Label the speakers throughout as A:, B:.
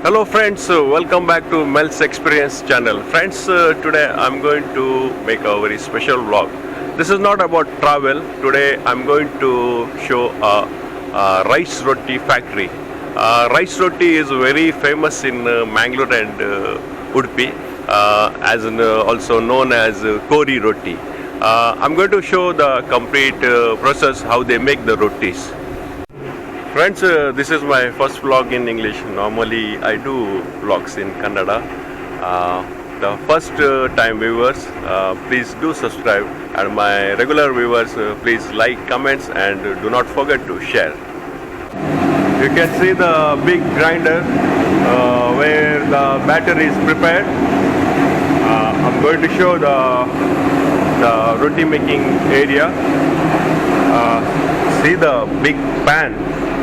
A: Hello friends, welcome back to Mel's Experience channel. Friends, today I'm going to make a very special vlog. This is not about travel. Today I'm going to show a rice roti factory. Rice roti is very famous in Mangalore and Udupi, also known as Kori Roti. I'm going to show the complete process how they make the rotis. Friends, this is my first vlog in English. Normally I do vlogs in Kannada. The first time viewers, please do subscribe, and my regular viewers, please like, comments, and do not forget to share. You can see the big grinder where the batter is prepared. I'm going to show the roti making area. See the big pan.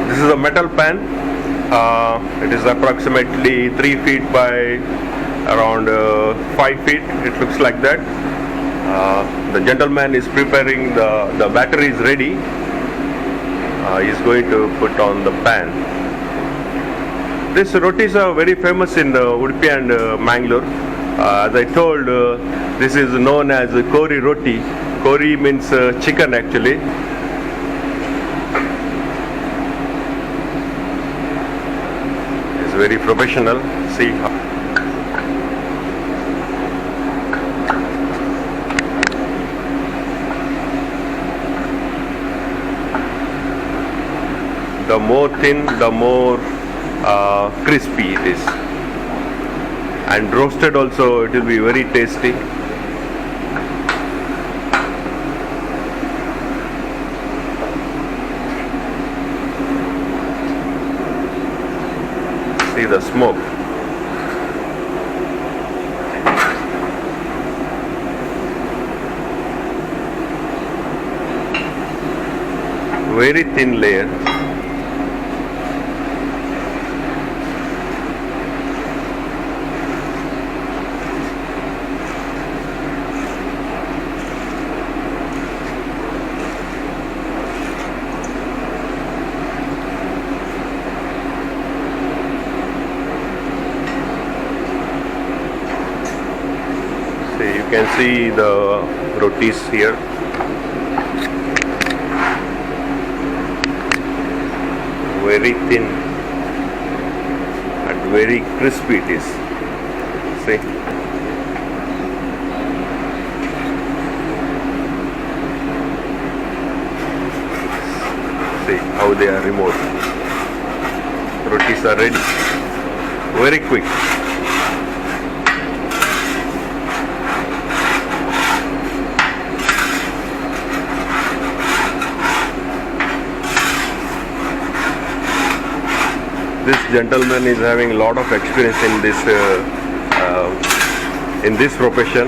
A: This is a metal pan. It is approximately 3 feet by around 5 feet. It looks like that. The gentleman is preparing, the batter is ready. He is going to put on the pan. These rotis are very famous in Udupi and Mangalore. As I told, this is known as Kori Roti. Kori means chicken actually. Very professional. See how the more thin, the more crispy it is, and roasted also it will be very tasty. See the smoke. Very thin layer. You can see the rotis here. Very thin and very crispy it is. See. See how they are removed. Rotis are ready. Very quick. This gentleman is having a lot of experience in this profession.